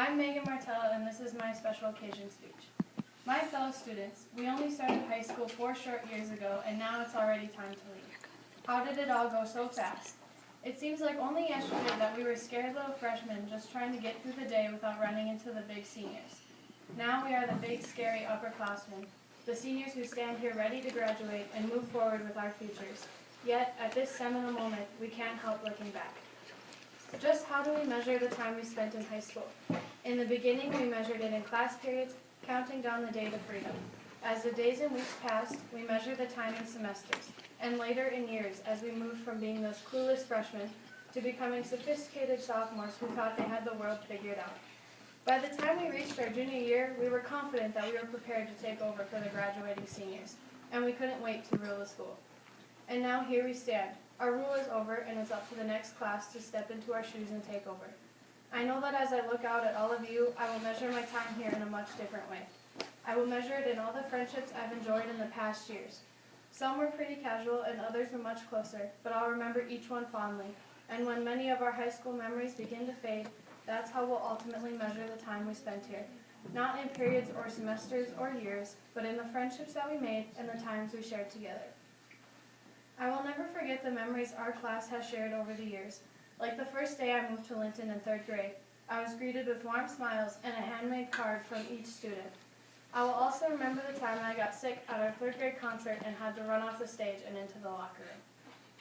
I'm Megan Martell, and this is my special occasion speech. My fellow students, we only started high school 4 short years ago, and now it's already time to leave. How did it all go so fast? It seems like only yesterday that we were scared little freshmen just trying to get through the day without running into the big seniors. Now we are the big, scary upperclassmen, the seniors who stand here ready to graduate and move forward with our futures. Yet, at this seminal moment, we can't help looking back. Just how do we measure the time we spent in high school? In the beginning, we measured it in class periods, counting down the day to freedom. As the days and weeks passed, we measured the time in semesters, and later in years as we moved from being those clueless freshmen to becoming sophisticated sophomores who thought they had the world figured out. By the time we reached our junior year, we were confident that we were prepared to take over for the graduating seniors, and we couldn't wait to rule the school. And now here we stand. Our rule is over, and it's up to the next class to step into our shoes and take over. I know that as I look out at all of you, I will measure my time here in a much different way. I will measure it in all the friendships I've enjoyed in the past years. Some were pretty casual and others were much closer, but I'll remember each one fondly. And when many of our high school memories begin to fade, that's how we'll ultimately measure the time we spent here. Not in periods or semesters or years, but in the friendships that we made and the times we shared together. I will never forget the memories our class has shared over the years. Like the first day I moved to Linton in 3rd grade, I was greeted with warm smiles and a handmade card from each student. I will also remember the time I got sick at our 3rd grade concert and had to run off the stage and into the locker room.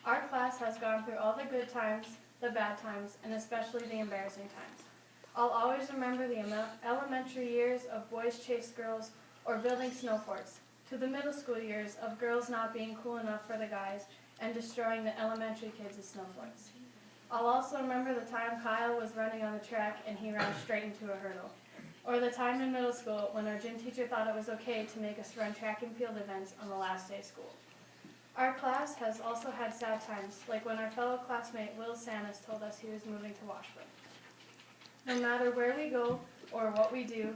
Our class has gone through all the good times, the bad times, and especially the embarrassing times. I'll always remember the elementary years of boys chase girls or building snow forts, to the middle school years of girls not being cool enough for the guys and destroying the elementary kids' snow forts. I'll also remember the time Kyle was running on the track and he ran straight into a hurdle. Or the time in middle school when our gym teacher thought it was okay to make us run track and field events on the last day of school. Our class has also had sad times, like when our fellow classmate Will Sanis told us he was moving to Washburn. No matter where we go or what we do,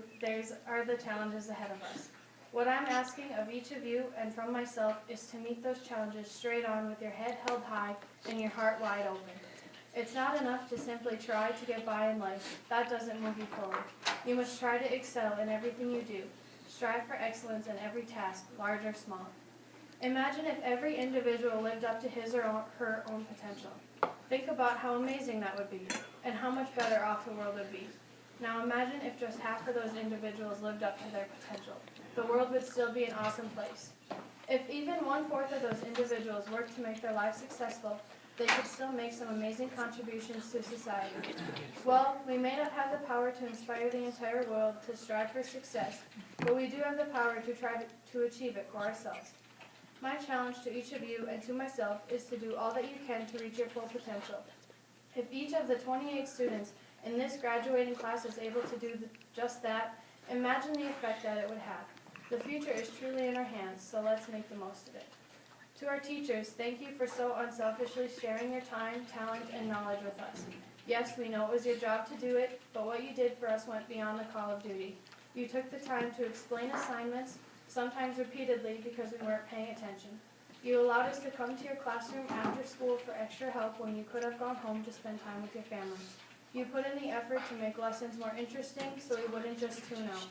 are the challenges ahead of us. What I'm asking of each of you and from myself is to meet those challenges straight on with your head held high and your heart wide open. It's not enough to simply try to get by in life. That doesn't move you forward. You must try to excel in everything you do. Strive for excellence in every task, large or small. Imagine if every individual lived up to his or her own potential. Think about how amazing that would be, and how much better off the world would be. Now imagine if just half of those individuals lived up to their potential. The world would still be an awesome place. If even 1/4 of those individuals worked to make their life successful, they could still make some amazing contributions to society. Well, we may not have the power to inspire the entire world to strive for success, but we do have the power to try to achieve it for ourselves. My challenge to each of you and to myself is to do all that you can to reach your full potential. If each of the 28 students in this graduating class is able to do just that, imagine the effect that it would have. The future is truly in our hands, so let's make the most of it. To our teachers, thank you for so unselfishly sharing your time, talent, and knowledge with us. Yes, we know it was your job to do it, but what you did for us went beyond the call of duty. You took the time to explain assignments, sometimes repeatedly because we weren't paying attention. You allowed us to come to your classroom after school for extra help when you could have gone home to spend time with your family. You put in the effort to make lessons more interesting so we wouldn't just tune out.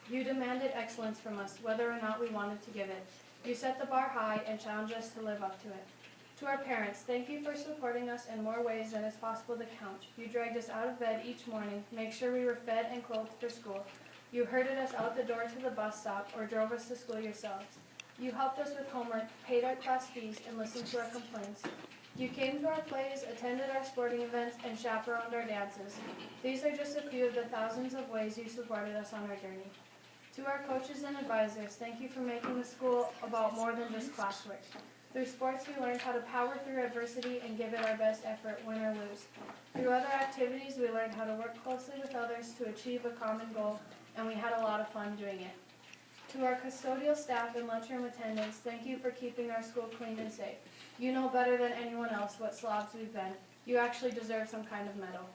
You demanded excellence from us, whether or not we wanted to give it. You set the bar high and challenged us to live up to it. To our parents, thank you for supporting us in more ways than is possible to count. You dragged us out of bed each morning, made sure we were fed and clothed for school. You herded us out the door to the bus stop or drove us to school yourselves. You helped us with homework, paid our class fees, and listened to our complaints. You came to our plays, attended our sporting events, and chaperoned our dances. These are just a few of the thousands of ways you supported us on our journey. To our coaches and advisors, thank you for making the school about more than just classwork. Through sports, we learned how to power through adversity and give it our best effort, win or lose. Through other activities, we learned how to work closely with others to achieve a common goal, and we had a lot of fun doing it. To our custodial staff and lunchroom attendants, thank you for keeping our school clean and safe. You know better than anyone else what slobs we've been. You actually deserve some kind of medal.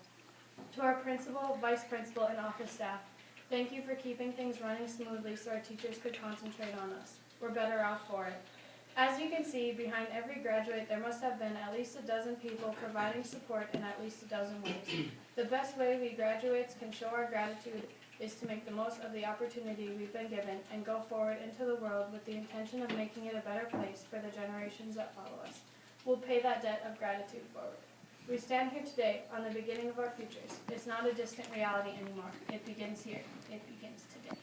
To our principal, vice principal, and office staff, thank you for keeping things running smoothly so our teachers could concentrate on us. We're better off for it. As you can see, behind every graduate there must have been at least a dozen people providing support in at least a dozen ways. The best way we graduates can show our gratitude is to make the most of the opportunity we've been given and go forward into the world with the intention of making it a better place for the generations that follow us. We'll pay that debt of gratitude forward. We stand here today on the beginning of our futures. It's not a distant reality anymore. It begins here. It begins today.